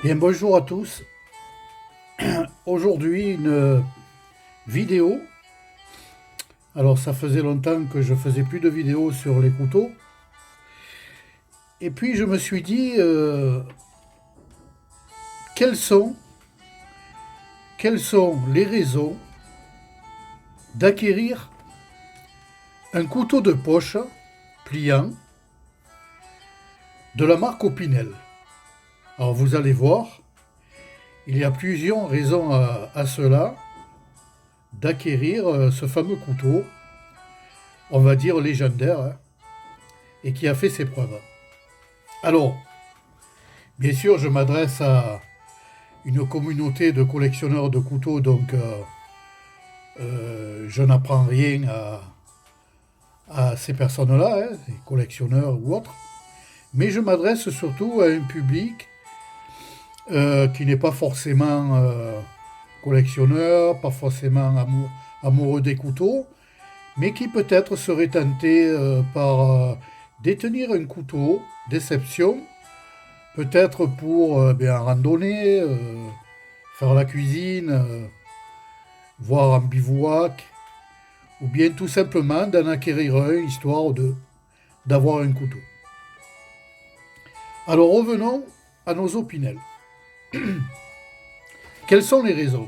Bien, bonjour à tous. Aujourd'hui, une vidéo. Alors, ça faisait longtemps que je faisais plus de vidéos sur les couteaux. Et puis, je me suis dit, quelles sont, quelles sont les raisons d'acquérir un couteau de poche pliant de la marque Opinel. Alors, vous allez voir, il y a plusieurs raisons à cela d'acquérir ce fameux couteau, on va dire légendaire, hein, et qui a fait ses preuves. Alors, bien sûr, je m'adresse à une communauté de collectionneurs de couteaux, donc je n'apprends rien à ces personnes-là, hein, les collectionneurs ou autres, mais je m'adresse surtout à un public qui n'est pas forcément collectionneur, pas forcément amoureux des couteaux, mais qui peut-être serait tenté par détenir un couteau d'exception, peut-être pour en randonnée, faire la cuisine, voir en bivouac, ou bien tout simplement d'en acquérir un, histoire d'avoir un couteau. Alors revenons à nos opinels. Quelles sont les raisons?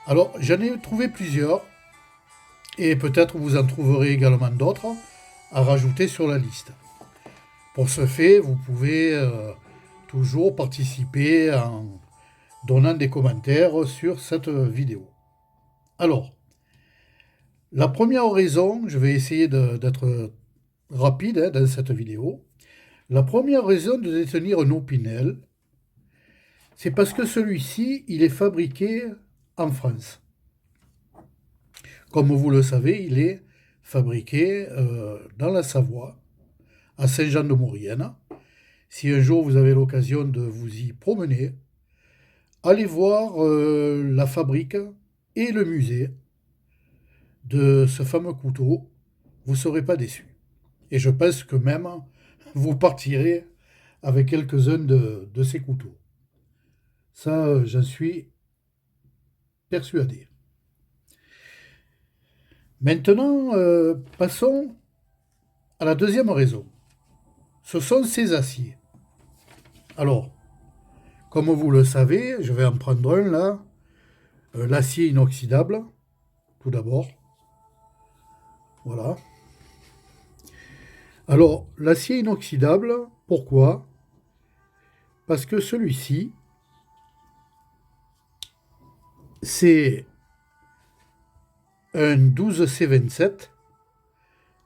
Alors j'en ai trouvé plusieurs, et peut-être vous en trouverez également d'autres à rajouter sur la liste. Pour ce fait, vous pouvez toujours participer en donnant des commentaires sur cette vidéo. Alors, la première raison, je vais essayer d'être rapide dans cette vidéo. La première raison de détenir un Opinel, c'est parce que celui-ci, il est fabriqué en France. Comme vous le savez, il est fabriqué dans la Savoie, à Saint-Jean-de-Maurienne. Si un jour vous avez l'occasion de vous y promener, allez voir la fabrique et le musée de ce fameux couteau. Vous ne serez pas déçus. Et je pense que même vous partirez avec quelques-uns de ces couteaux. Ça, j'en suis persuadé. Maintenant, passons à la deuxième raison. Ce sont ces aciers. Alors, comme vous le savez, je vais en prendre un là. L'acier inoxydable, tout d'abord. Voilà. Alors, l'acier inoxydable, pourquoi? Parce que celui-ci, c'est un 12C27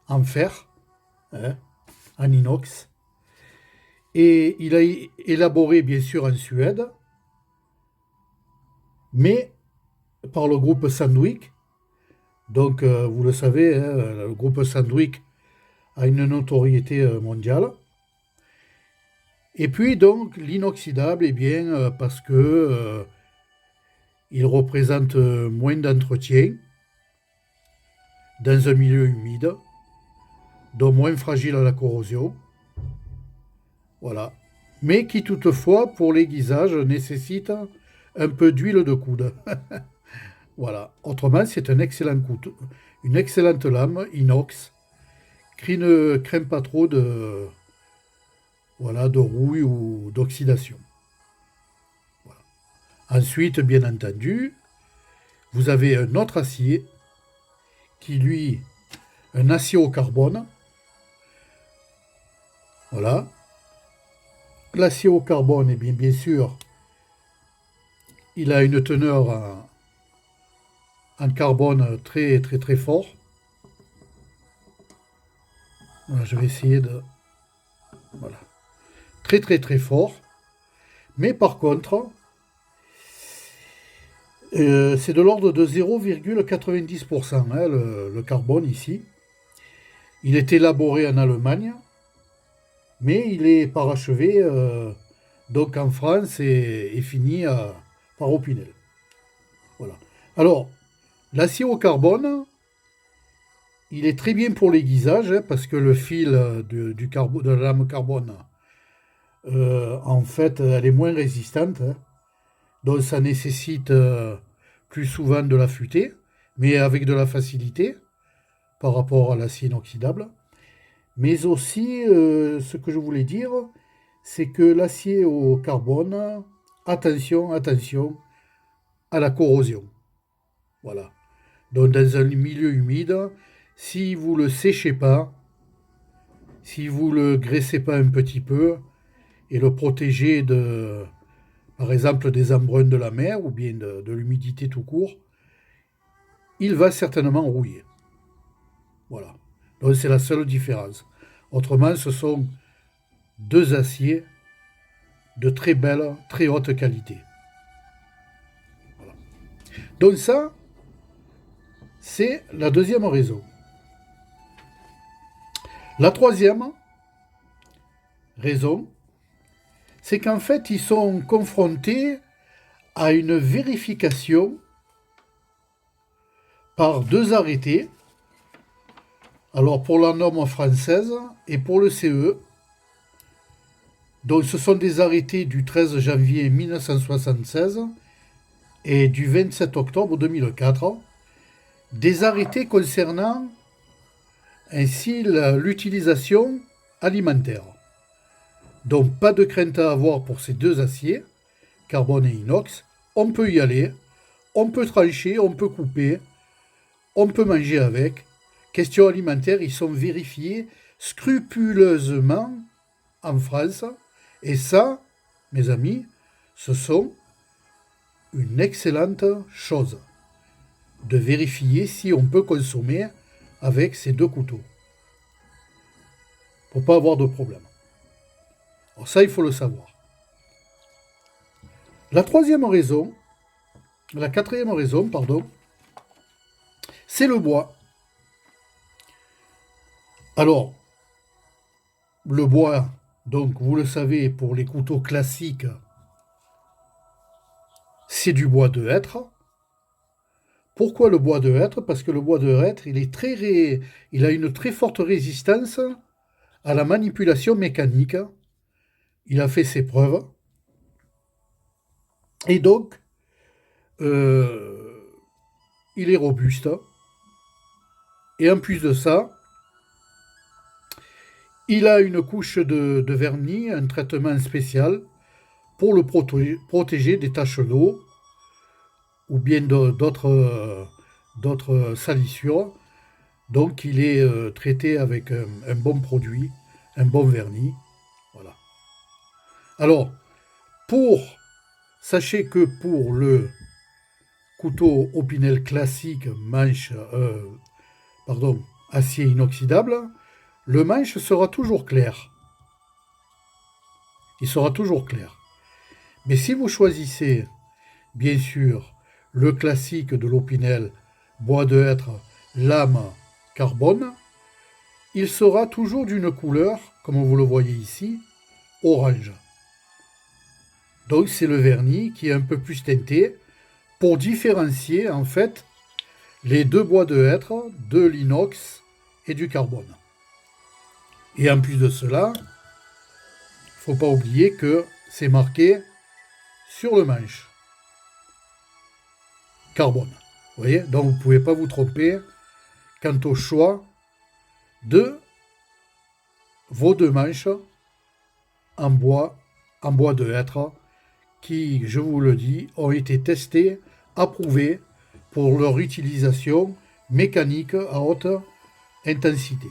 en fer, hein, en inox. Et il a élaboré, bien sûr, en Suède, mais par le groupe Sandvik. Donc, vous le savez, hein, le groupe Sandvik a une notoriété mondiale. Et puis, donc, l'inoxydable, eh bien, parce que il représente moins d'entretien dans un milieu humide, donc moins fragile à la corrosion. Voilà. Mais qui, toutefois, pour l'aiguisage, nécessite un peu d'huile de coude. Voilà. Autrement, c'est un excellent couteau, une excellente lame inox qui ne craint pas trop de rouille ou d'oxydation. Voilà. Ensuite, bien entendu, vous avez un autre acier qui, lui, un acier au carbone. Voilà. L'acier au carbone, eh bien sûr, il a une teneur en carbone très très très fort. Voilà, je vais essayer de... Voilà. Très très très fort. Mais par contre, c'est de l'ordre de 0,90%, hein, le carbone ici. Il est élaboré en Allemagne, mais il est parachevé donc en France et fini par Opinel. Voilà. Alors, l'acier au carbone, il est très bien pour l'aiguisage, hein, parce que le fil de la lame carbone en fait, elle est moins résistante, hein. Donc ça nécessite plus souvent de l'affûter, mais avec de la facilité par rapport à l'acier inoxydable. Mais aussi, ce que je voulais dire, c'est que l'acier au carbone, attention, attention à la corrosion. Voilà. Donc dans un milieu humide, si vous ne le séchez pas, si vous le graissez pas un petit peu et le protégez de, par exemple, des embruns de la mer ou bien de l'humidité tout court, il va certainement rouiller. Voilà. Donc c'est la seule différence. Autrement, ce sont deux aciers de très belle, très haute qualité. Voilà. Donc ça, c'est la deuxième raison. La troisième raison, c'est qu'en fait, ils sont confrontés à une vérification par deux arrêtés, alors pour la norme française et pour le CE. Donc ce sont des arrêtés du 13 janvier 1976 et du 27 octobre 2004, des arrêtés concernant ainsi l'utilisation alimentaire. Donc pas de crainte à avoir pour ces deux aciers, carbone et inox. On peut y aller, on peut trancher, on peut couper, on peut manger avec. Question alimentaire, ils sont vérifiés scrupuleusement en France. Et ça, mes amis, ce sont une excellente chose de vérifier si on peut consommer avec ces deux couteaux. Pour pas avoir de problème. Alors ça, il faut le savoir. La quatrième raison, c'est le bois. Alors, le bois, donc vous le savez, pour les couteaux classiques, c'est du bois de hêtre. Pourquoi le bois de hêtre? Parce que le bois de hêtre, il a une très forte résistance à la manipulation mécanique. Il a fait ses preuves. Et donc, il est robuste. Et en plus de ça, il a une couche de vernis, un traitement spécial pour le protéger des taches d'eau ou bien d'autres salissures. Donc il est traité avec un bon produit, un bon vernis. Voilà. Alors, sachez que pour le couteau Opinel classique acier inoxydable, le manche sera toujours clair. Il sera toujours clair. Mais si vous choisissez, bien sûr, le classique de l'Opinel, bois de hêtre, lame, carbone, il sera toujours d'une couleur, comme vous le voyez ici, orange. Donc c'est le vernis qui est un peu plus teinté pour différencier en fait les deux bois de hêtre, de l'inox et du carbone. Et en plus de cela, il ne faut pas oublier que c'est marqué sur le manche. Carbone. Vous voyez? Donc vous ne pouvez pas vous tromper quant au choix de vos deux manches en bois de hêtre qui, je vous le dis, ont été testés, approuvés pour leur utilisation mécanique à haute intensité.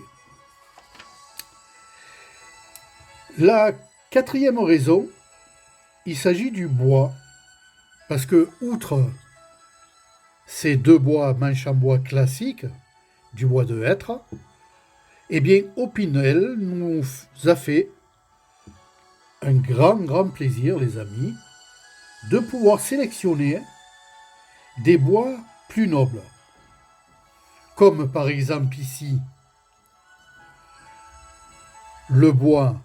La quatrième raison, il s'agit du bois, parce que outre ces deux bois manches en bois classiques, du bois de hêtre, eh bien Opinel nous a fait un grand plaisir, les amis, de pouvoir sélectionner des bois plus nobles, comme par exemple ici le bois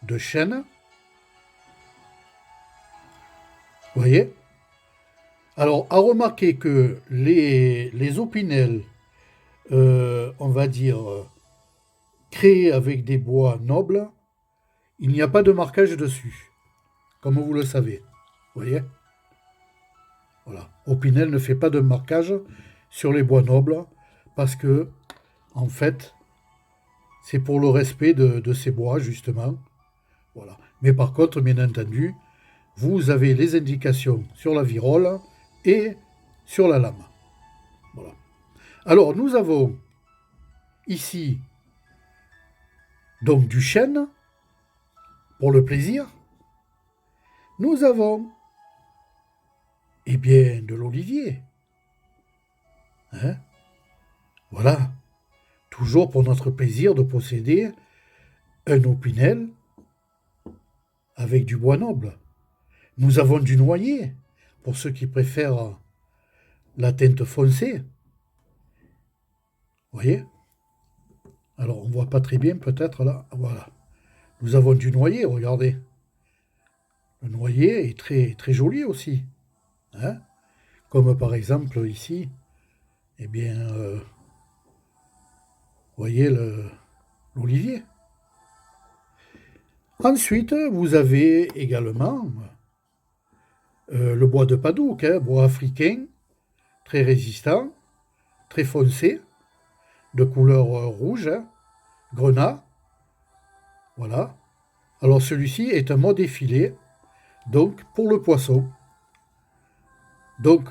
de chêne. Vous voyez? Alors, à remarquer que les Opinel, on va dire, créés avec des bois nobles, il n'y a pas de marquage dessus, comme vous le savez. Vous voyez? Voilà. Opinel ne fait pas de marquage sur les bois nobles parce que, en fait, c'est pour le respect de ces bois, justement. Voilà. Mais par contre, bien entendu, vous avez les indications sur la virole et sur la lame. Voilà. Alors, nous avons ici donc du chêne, pour le plaisir. Nous avons, eh bien, de l'olivier. Hein? Voilà. Toujours pour notre plaisir de posséder un opinel avec du bois noble. Nous avons du noyer, pour ceux qui préfèrent la teinte foncée. Vous voyez? Alors, on ne voit pas très bien peut-être là. Voilà. Nous avons du noyer, regardez. Le noyer est très, très joli aussi. Hein? Comme par exemple ici, eh bien, vous voyez l'olivier. Ensuite, vous avez également le bois de Padoue, hein, bois africain, très résistant, très foncé, de couleur rouge, hein, grenat. Voilà. Alors celui-ci est un mode effilé, donc pour le poisson. Donc,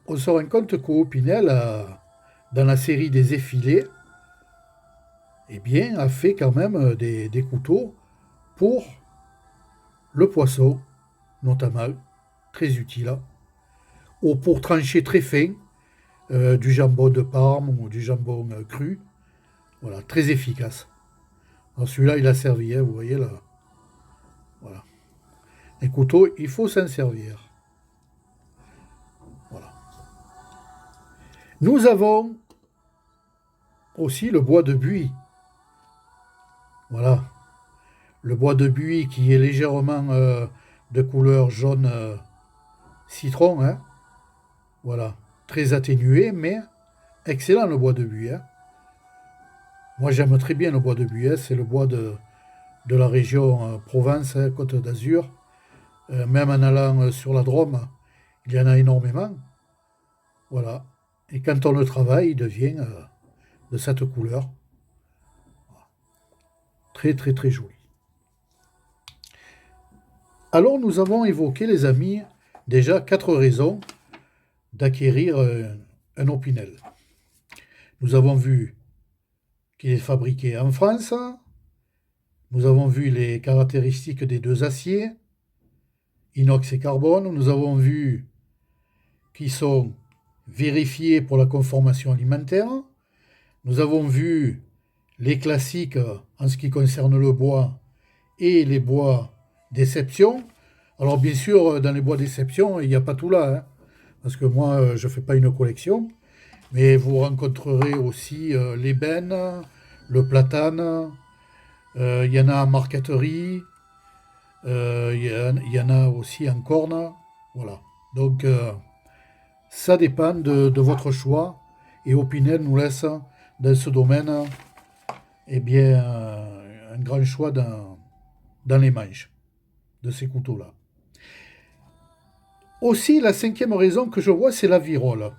on se rend compte qu'au Pinel, dans la série des effilés, eh bien, a fait quand même des couteaux pour le poisson, notamment, très utile, ou pour trancher très fin du jambon de Parme ou du jambon cru. Voilà, très efficace. Alors celui-là, il a servi, hein, vous voyez là. Voilà. Les couteaux, il faut s'en servir. Voilà. Nous avons aussi le bois de buis. Voilà. Le bois de buis qui est légèrement de couleur jaune citron. Hein. Voilà. Très atténué, mais excellent le bois de buis. Hein. Moi, j'aime très bien le bois de buis. Hein. C'est le bois de la région Provence, hein, Côte d'Azur. Même en allant sur la Drôme, il y en a énormément. Voilà. Et quand on le travaille, il devient de cette couleur. Très, très, très joli. Alors, nous avons évoqué, les amis, déjà 4 raisons d'acquérir un opinel. Nous avons vu qu'il est fabriqué en France. Nous avons vu les caractéristiques des 2 aciers, inox et carbone. Nous avons vu qu'ils sont vérifiés pour la conformation alimentaire. Nous avons vu les classiques en ce qui concerne le bois et les bois d'exception. Alors bien sûr, dans les bois d'exception, il n'y a pas tout là, hein, parce que moi, je ne fais pas une collection, mais vous rencontrerez aussi l'ébène, le platane, il y en a en marqueterie, il y en a aussi en corne, voilà. Donc, ça dépend de votre choix, et Opinel nous laisse dans ce domaine eh bien, un grand choix dans les manches de ces couteaux-là. Aussi, la 5e raison que je vois, c'est la virole.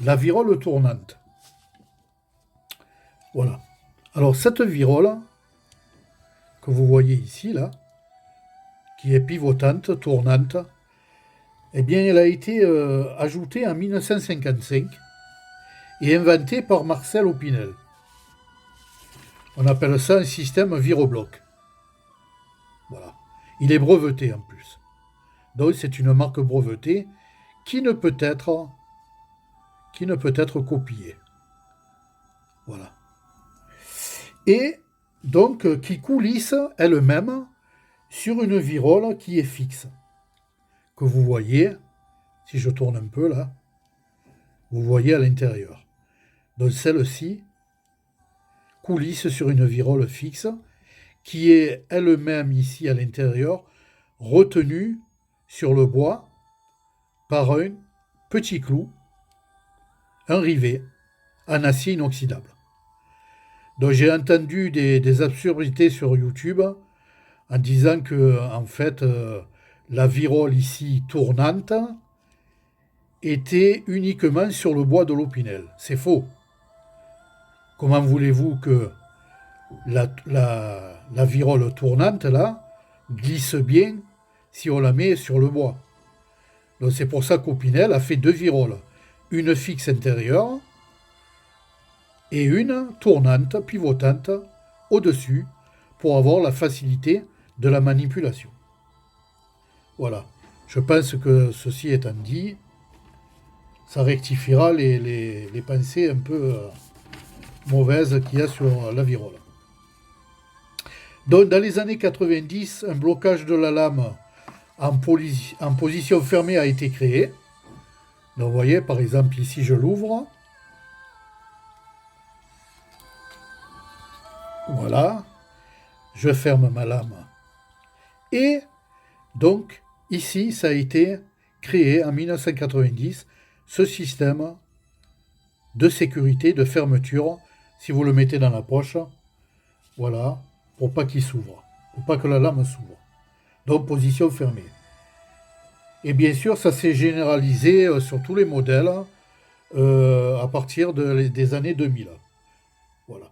La virole tournante. Voilà. Alors, cette virole que vous voyez ici, là, qui est pivotante, tournante, eh bien, elle a été ajoutée en 1955 et inventée par Marcel Opinel. On appelle ça un système virobloc. Voilà. Il est breveté en plus. Donc c'est une marque brevetée qui ne peut être copiée. Voilà. Et donc qui coulisse elle-même sur une virole qui est fixe. Que vous voyez, si je tourne un peu là, vous voyez à l'intérieur. Donc celle-ci coulisse sur une virole fixe qui est elle-même ici à l'intérieur retenue sur le bois par un petit clou, un rivet en acier inoxydable. Donc j'ai entendu des absurdités sur YouTube en disant que, en fait, la virole ici tournante était uniquement sur le bois de l'Opinel. C'est faux. Comment voulez-vous que la virole tournante, là, glisse bien si on la met sur le bois? Donc c'est pour ça qu'Opinel a fait deux viroles. Une fixe intérieure et une tournante, pivotante, au-dessus, pour avoir la facilité de la manipulation. Voilà. Je pense que ceci étant dit, ça rectifiera les pensées un peu mauvaises qu'il y a sur la virole. Donc dans les années 90, un blocage de la lame en position fermée a été créé. Donc vous voyez, par exemple, ici je l'ouvre. Voilà. Je ferme ma lame. Et donc, ici, ça a été créé en 1990, ce système de sécurité, de fermeture, si vous le mettez dans la poche, voilà, pour pas qu'il s'ouvre, pour pas que la lame s'ouvre. Donc, position fermée. Et bien sûr, ça s'est généralisé sur tous les modèles à partir des années 2000. Voilà.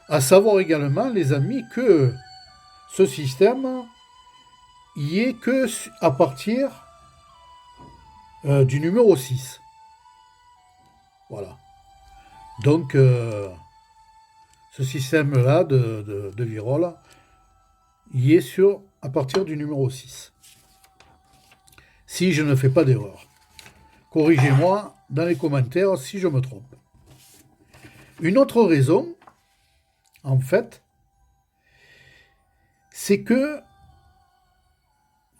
À savoir également, les amis, que ce système y est que à partir du numéro 6. Voilà. Donc, ce système-là de virole y est à partir du numéro 6. Si je ne fais pas d'erreur. Corrigez-moi dans les commentaires si je me trompe. Une autre raison, en fait, c'est que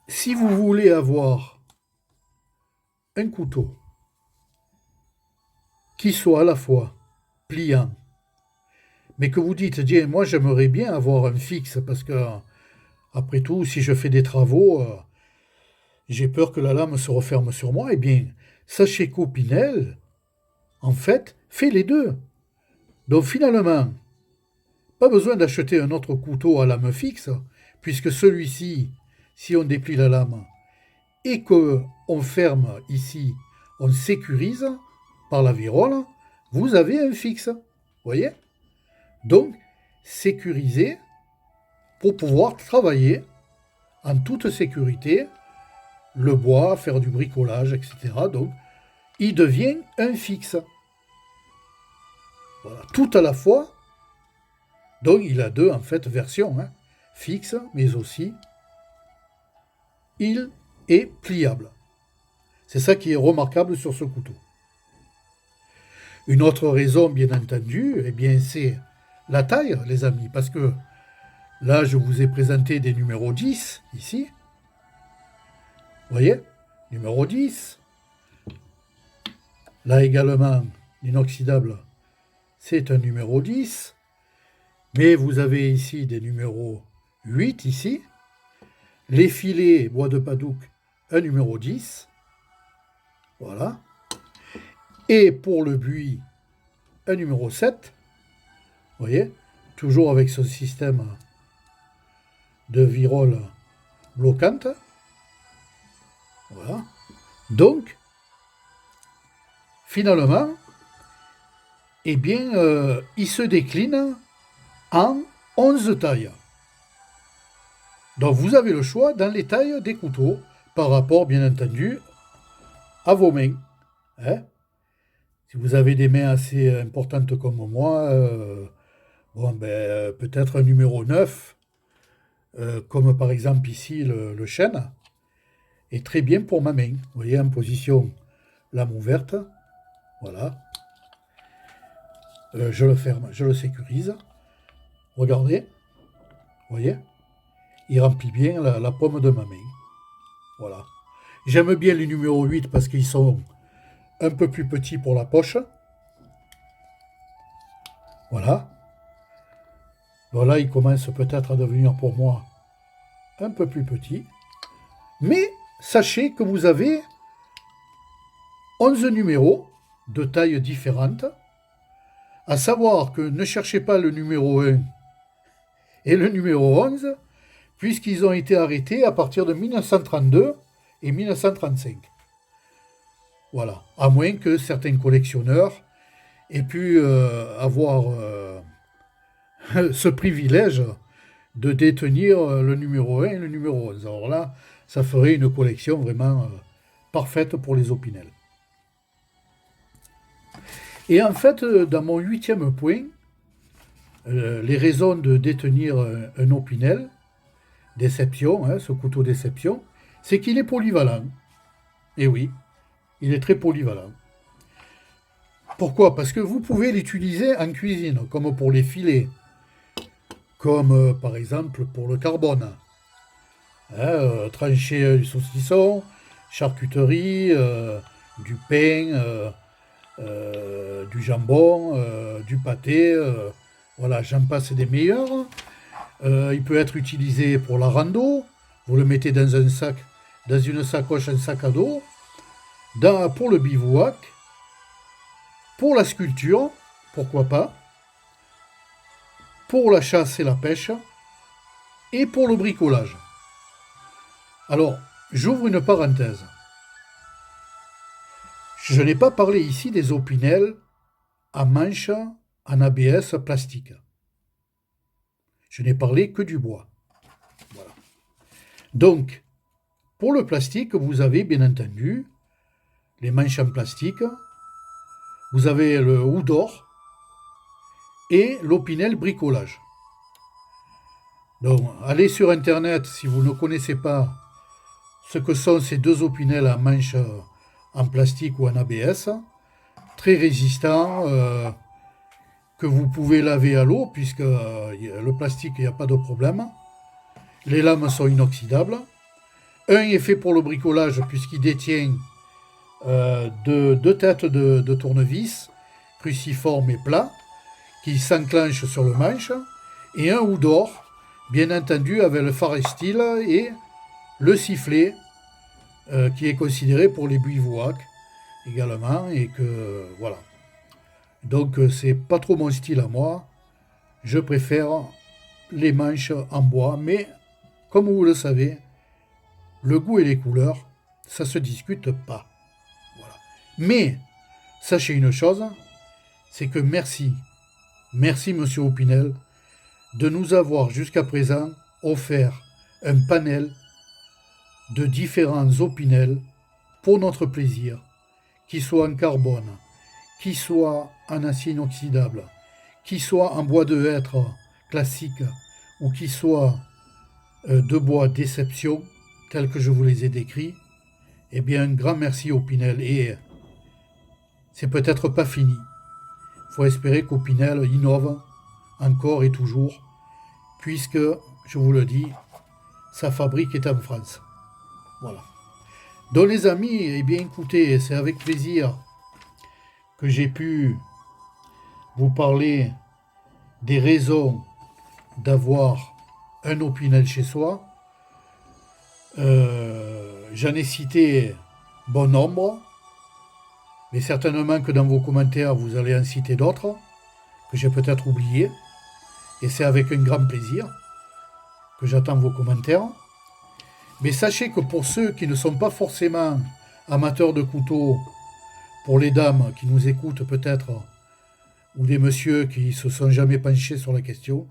si vous voulez avoir un couteau qui soit à la fois pliant, mais que vous dites, tiens, moi j'aimerais bien avoir un fixe, parce que, après tout, si je fais des travaux, j'ai peur que la lame se referme sur moi, eh bien, sachez qu'Opinel, en fait, fait les deux. Donc finalement, pas besoin d'acheter un autre couteau à lame fixe, puisque celui-ci, si on déplie la lame et qu'on ferme ici, on sécurise par la virole, vous avez un fixe. Voyez? Donc, sécuriser pour pouvoir travailler en toute sécurité, le bois, faire du bricolage, etc. Donc, il devient un fixe. Voilà, tout à la fois. Donc, il a deux, en fait, versions. Fixe, mais aussi, il est pliable. C'est ça qui est remarquable sur ce couteau. Une autre raison, bien entendu, eh bien, c'est la taille, les amis, parce que là, je vous ai présenté des numéros 10, ici. Vous voyez? Numéro 10. Là également, l'inoxydable, c'est un numéro 10. Mais vous avez ici des numéros 8, ici. Les filets bois de Padouk, un numéro 10. Voilà. Et pour le buis, un numéro 7. Vous voyez? Toujours avec ce système de virole bloquante. Voilà. Donc, finalement, eh bien, il se décline en 11 tailles. Donc, vous avez le choix dans les tailles des couteaux, par rapport, bien entendu, à vos mains. Si vous avez des mains assez importantes comme moi, peut-être un numéro 9, comme par exemple ici le chêne, est très bien pour ma main. Vous voyez, en position lame ouverte. Voilà. Je le ferme, je le sécurise. Regardez. Vous voyez? Il remplit bien la paume de ma main. Voilà. J'aime bien les numéros 8 parce qu'ils sont un peu plus petits pour la poche. Voilà. Voilà, il commence peut-être à devenir pour moi un peu plus petit. Mais sachez que vous avez 11 numéros de tailles différentes. À savoir que ne cherchez pas le numéro 1 et le numéro 11, puisqu'ils ont été arrêtés à partir de 1932 et 1935. Voilà, à moins que certains collectionneurs aient pu avoir ce privilège de détenir le numéro 1 et le numéro 11. Alors là, ça ferait une collection vraiment parfaite pour les Opinel. Et en fait, dans mon 8e point, les raisons de détenir un Opinel, déception, ce couteau déception, c'est qu'il est polyvalent. Et oui, il est très polyvalent. Pourquoi? Parce que vous pouvez l'utiliser en cuisine, comme pour les filets, comme par exemple pour le carbone. Trancher du saucisson, charcuterie, du pain, du jambon, du pâté, voilà, j'en passe des meilleurs. Il peut être utilisé pour la rando, vous le mettez dans un sac, dans une sacoche, un sac à dos, pour le bivouac, pour la sculpture, pourquoi pas, pour la chasse et la pêche, et pour le bricolage. Alors, j'ouvre une parenthèse. Je n'ai pas parlé ici des Opinel à manche en ABS plastique. Je n'ai parlé que du bois. Voilà. Donc, pour le plastique, vous avez bien entendu les manches en plastique, vous avez le Houdor et l'Opinel bricolage. Donc, allez sur Internet si vous ne connaissez pas ce que sont ces deux Opinel à manches en plastique ou en ABS, très résistants, que vous pouvez laver à l'eau, puisque le plastique, il n'y a pas de problème. Les lames sont inoxydables. Un est fait pour le bricolage, puisqu'il détient deux têtes de tournevis, cruciformes et plats, qui s'enclenchent sur le manche, et un Houdor, bien entendu, avec le phare style et le sifflet, qui est considéré pour les bivouacs également, et que voilà. Donc c'est pas trop mon style à moi. Je préfère les manches en bois, mais comme vous le savez, le goût et les couleurs, ça se discute pas. Voilà. Mais sachez une chose, c'est que merci Monsieur Opinel, de nous avoir jusqu'à présent offert un panel de différents Opinel pour notre plaisir, qui soient en carbone, qui soit en acier inoxydable, qui soit en bois de hêtre classique ou qui soit de bois déception, tel que je vous les ai décrits, eh bien un grand merci Opinel. Et c'est peut-être pas fini. Il faut espérer qu'Opinel innove encore et toujours, puisque, je vous le dis, sa fabrique est en France. Voilà. Donc les amis, eh bien écoutez, c'est avec plaisir que j'ai pu vous parler des raisons d'avoir un Opinel chez soi. J'en ai cité bon nombre, mais certainement que dans vos commentaires, vous allez en citer d'autres, que j'ai peut-être oubliés. Et c'est avec un grand plaisir que j'attends vos commentaires. Mais sachez que pour ceux qui ne sont pas forcément amateurs de couteaux, pour les dames qui nous écoutent peut-être, ou des messieurs qui ne se sont jamais penchés sur la question,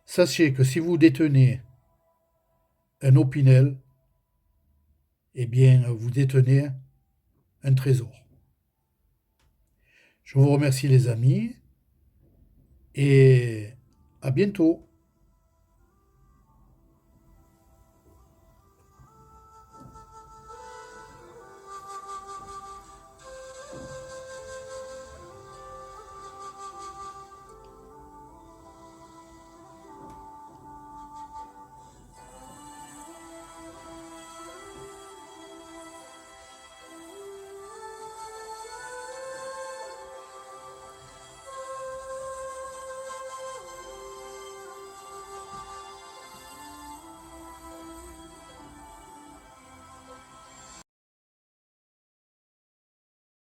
sachez que si vous détenez un Opinel, eh bien, vous détenez un trésor. Je vous remercie les amis, et à bientôt.